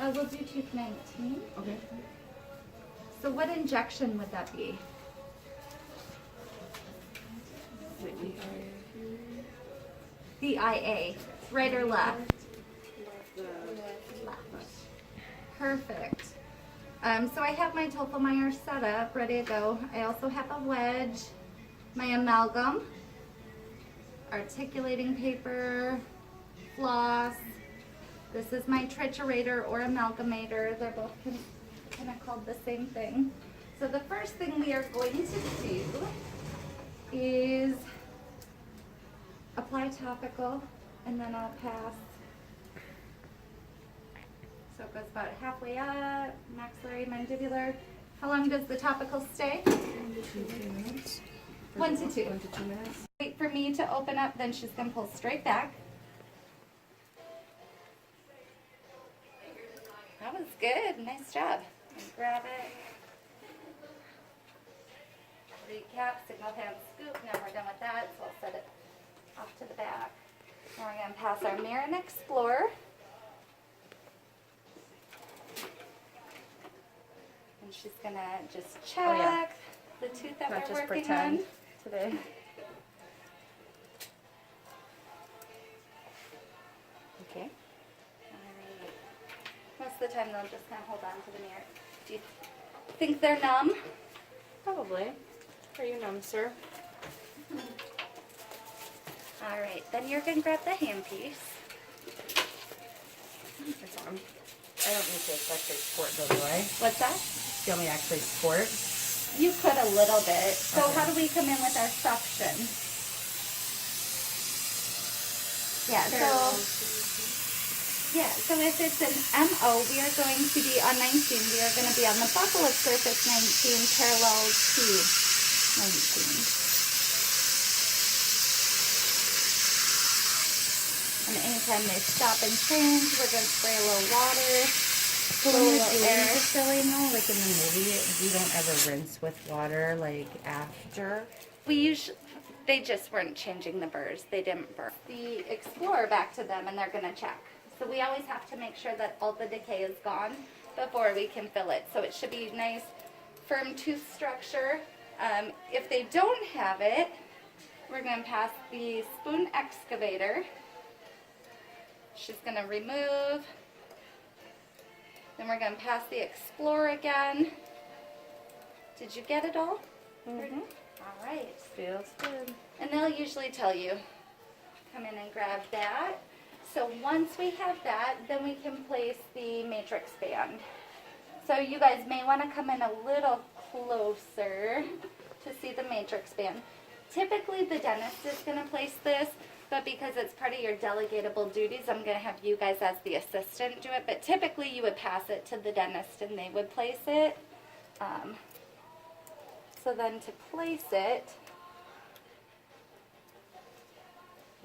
We'll do tooth 19. Okay. So what injection would that be? The IA, right or left? Left. Perfect. So I have my Toffelmeyer set up, ready to go. I also have a wedge, my amalgam, articulating paper, floss. This is my triturator or amalgamator. They're both kind of called the same thing. So the first thing we are going to do is apply topical, and then I'll pass. So it goes about halfway up, maxillary, mandibular. How long does the topical stay? 2 minutes. 1 to 2. 1 to 2 minutes. Wait for me to open up, then she's going to pull straight back. That was good. Nice job. And grab it. Recap, signal hand scoop. Now we're done with that, so I'll set it off to the back. Now we're going to pass our mirror and explore. And she's going to just check the tooth that Not we're just working pretend on today. Okay. Alright. Most of the time they'll just kind of hold on to the mirror. Do you think they're numb? Probably. Are you numb, sir? Alright, then you're going to grab the handpiece. It's on. I don't need to actually squirt though, do I? What's that? Do you want me to actually squirt? You could a little bit. So Okay. how do we come in with our suction? Yeah, so if it's an MO, we are going to be on 19. We are going to be on the buckle of surface 19 parallel to 19. And anytime they stop and change, we're going to spray a little water, So a when you're little doing air. the filling though, like in the movie, you don't ever rinse with water like after? We usually, they just weren't changing the burrs. They didn't burr. The Explorer back to them and they're going to check. So we always have to make sure that all the decay is gone before we can fill it. So it should be nice, firm tooth structure. If they don't have it, we're going to pass the spoon excavator. She's going to remove. Then we're going to pass the Explorer again. Did you get it all? Mm-hmm. All right. Feels good. And they'll usually tell you, come in and grab that. So once we have that, then we can place the matrix band. So you guys may want to come in a little closer to see the matrix band. Typically the dentist is going to place this, but because it's part of your delegatable duties, I'm going to have you guys as the assistant do it. But typically you would pass it to the dentist and they would place it. So then to place it,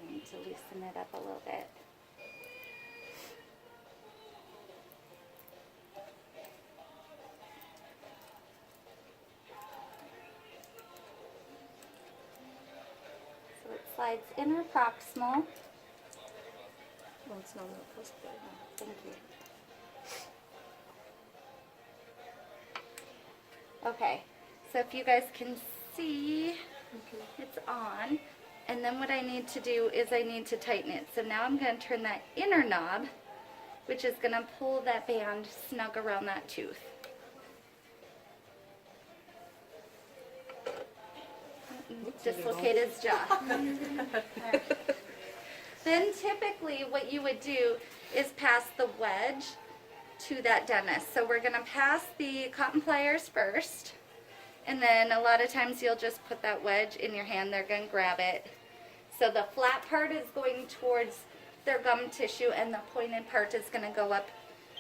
you need to loosen it up a little bit. So it slides inner proximal. Well, it's not that close. Thank you. Okay, so if you guys can see, it's on. And then what I need to do is I need to tighten it. So now I'm going to turn that inner knob, which is going to pull that band snug around that tooth. Dislocate his jaw. Right. Then typically what you would do is pass the wedge to that dentist. So we're going to pass the cotton pliers first, and then a lot of times you'll just put that wedge in your hand. They're going to grab it. So the flat part is going towards their gum tissue, and the pointed part is going to go up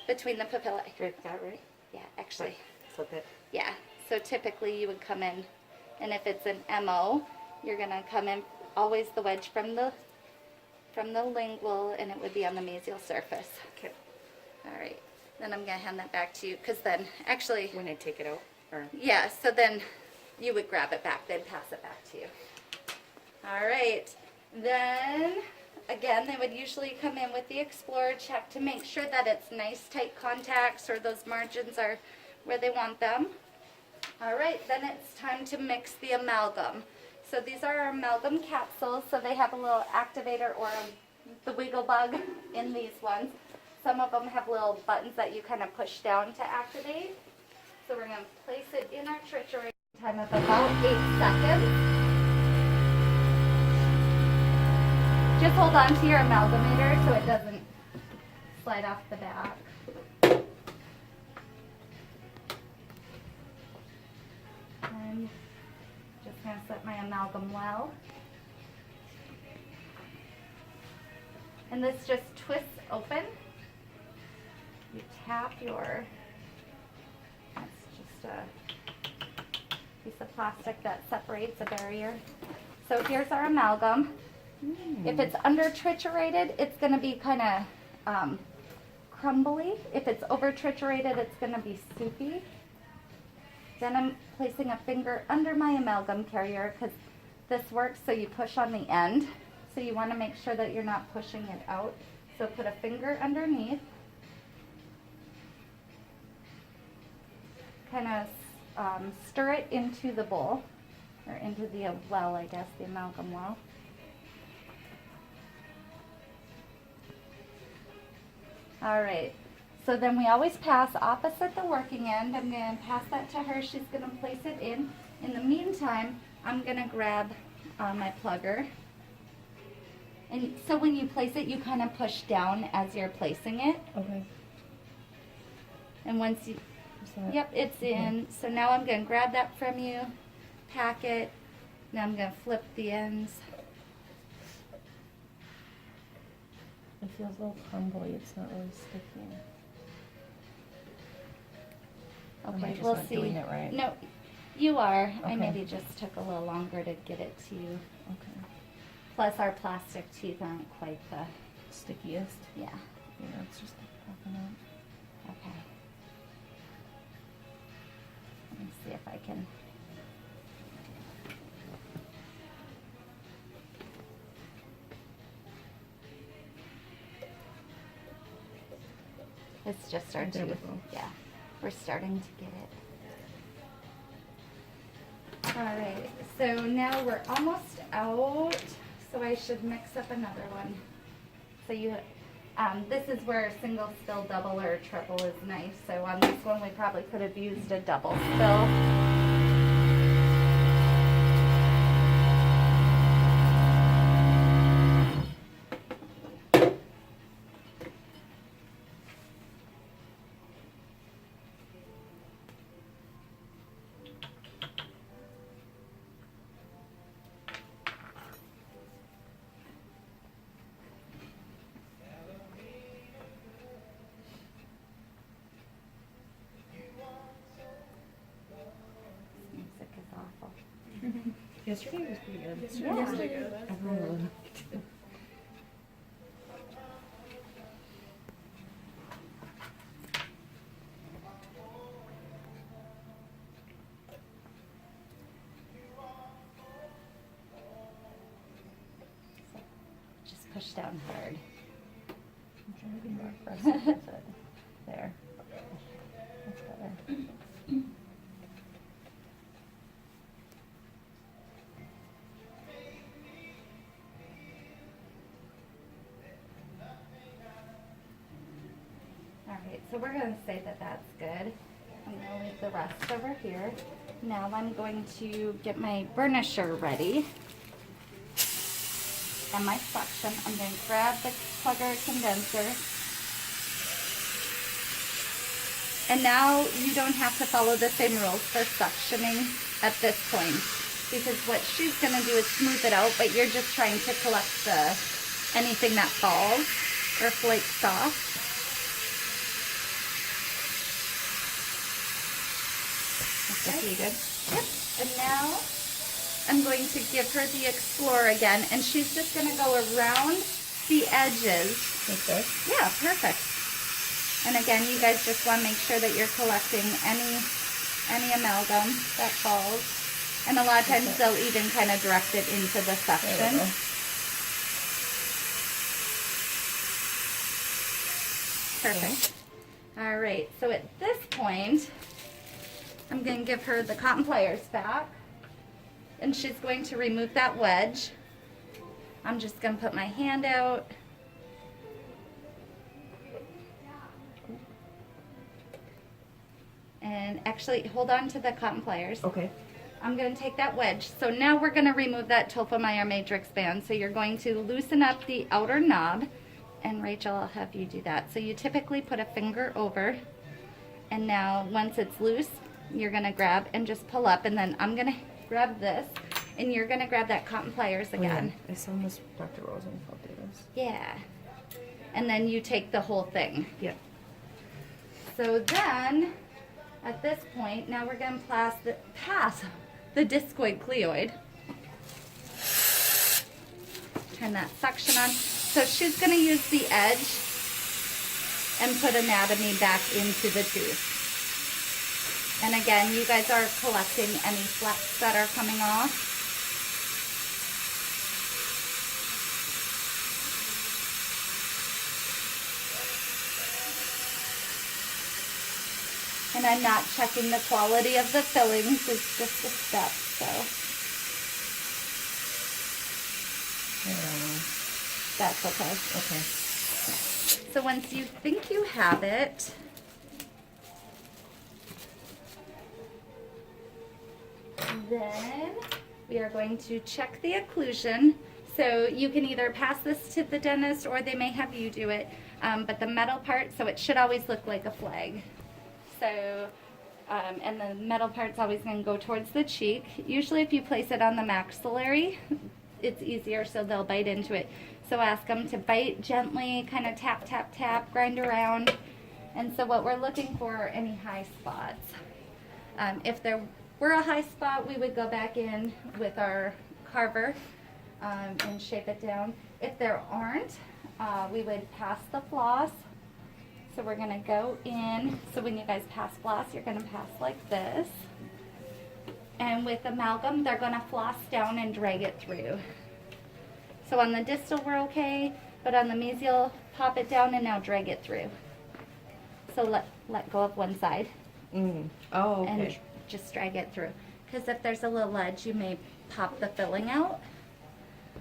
between the papillae. Got it right? Yeah, actually. Flip it. Yeah, so typically you would come in, and if it's an MO, you're going to come in always the wedge from the lingual, and it would be on the mesial surface. Okay. All right, then I'm going to hand that back to you, because then, actually, When I take it out? Or yeah, so then you would grab it back, then pass it back to you. All right, then again, they would usually come in with the Explorer, check to make sure that it's nice tight contacts or those margins are where they want them. All right, then it's time to mix the amalgam. So these are our amalgam capsules, so they have a little activator or the wiggle bug in these ones. Some of them have little buttons that you kind of push down to activate. So we're going to place it in our triturator time of about 8 seconds. Just hold on to your amalgamator so it doesn't slide off the back. I'm just going to set my amalgam well. And this just twists open. You tap your, that's just a piece of plastic that separates a barrier. So here's our amalgam. If it's under triturated, it's going to be kind of crumbly. If it's over triturated, it's going to be soupy. Then I'm placing a finger under my amalgam carrier because this works so you push on the end. So you want to make sure that you're not pushing it out. So put a finger underneath. Kind of stir it into the bowl, or into the well, I guess, the amalgam well. All right, so then we always pass opposite the working end. I'm going to pass that to her. She's going to place it in. In the meantime, I'm going to grab my plugger. And so when you place it, you kind of push down as you're placing it. Okay. And once you, yep, it's in. So now I'm going to grab that from you, pack it. Now I'm going to flip the ends. It feels a little crumbly. It's not really sticky. Okay, just we'll not see. doing it right. No, you are. I Okay. maybe just took a little longer to get it to you. Okay. Plus our plastic teeth aren't quite the, Stickiest. yeah. Yeah, it's just popping out. Okay. Let me see if I can. It's just our There we tooth. go. Yeah, we're starting to get it. All right, so now we're almost out, so I should mix up another one. So you, this is where single spill, double, or triple is nice. So on this one, we probably could have used a double spill. Music is awful. Yesterday was pretty good. Yeah. Everyone Just push down hard. I'm trying to be more aggressive with it. There. That's better. All right, so we're going to say that that's good. I'm going to leave the rest over here. Now I'm going to get my burnisher ready. And my suction. I'm going to grab the plugger condenser. And now you don't have to follow the same rules for suctioning at this point. Because what she's going to do is smooth it out, but you're just trying to collect anything that falls or flakes off. Okay, good. Yep. And now I'm going to give her the Explorer again, and she's just going to go around the edges. Like this? Yeah, perfect. And again, you guys just want to make sure that you're collecting any amalgam that falls. And a lot of times they'll even kind of direct it into the There we suction. go. Perfect. All right, so at this point, I'm going to give her the cotton pliers back, and she's going to remove that wedge. I'm just going to put my hand out. And actually, hold on to the cotton pliers. Okay. I'm going to take that wedge. So now we're going to remove that Topomire matrix band. So you're going to loosen up the outer knob. And Rachel, I'll have you do that. So you typically put a finger over. And now once it's loose, you're going to grab and just pull up. And then I'm going to grab this. And you're going to grab that cotton pliers again. Oh, yeah. I saw Miss Dr. Rosenfeld do this. Yeah. And then you take the whole thing. Yep. So then, at this point, now we're going to pass the discoid cleoid. Turn that suction on. So she's going to use the edge and put anatomy back into the tooth. And again, you guys are collecting any flecks that are coming off. And I'm not checking the quality of the fillings, it's just a step, so. That's okay. Okay. So once you think you have it, then we are going to check the occlusion. So you can either pass this to the dentist or they may have you do it, but the metal part, so it should always look like a flag. So, and the metal part's always going to go towards the cheek. Usually if you place it on the maxillary, it's easier, so they'll bite into it. So ask them to bite gently, kind of tap, tap, tap, grind around. And so what we're looking for are any high spots. If there were a high spot, we would go back in with our carver and shape it down. If there aren't, we would pass the floss. So we're gonna go in, so when you guys pass floss, you're gonna pass like this. And with amalgam, they're gonna floss down and drag it through. So on the distal, we're okay, but on the mesial, pop it down and now drag it through. So let go of one side. Oh, okay. And just drag it through. Because if there's a little ledge, you may pop the filling out.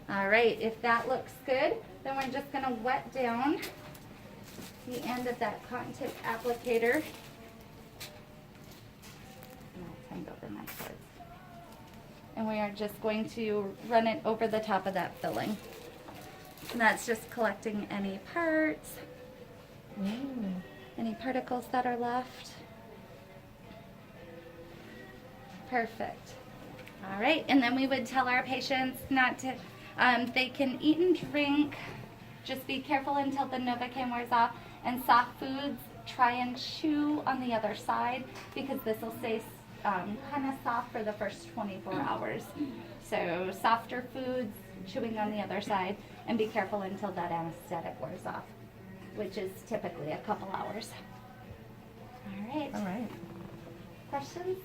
All right, if that looks good, then we're just gonna wet down the end of that cotton tip applicator. And I'll hang over my cards. And we are just going to run it over the top of that filling. And that's just collecting any parts, any particles that are left. Perfect. All right, and then we would tell our patients not to, they can eat and drink, just be careful until the Novocaine wears off. And soft foods, try and chew on the other side because this will stay kind of soft for the first 24 hours. So softer foods, chewing on the other side, and be careful until that anesthetic wears off, which is typically a couple hours. All right. All right. Questions?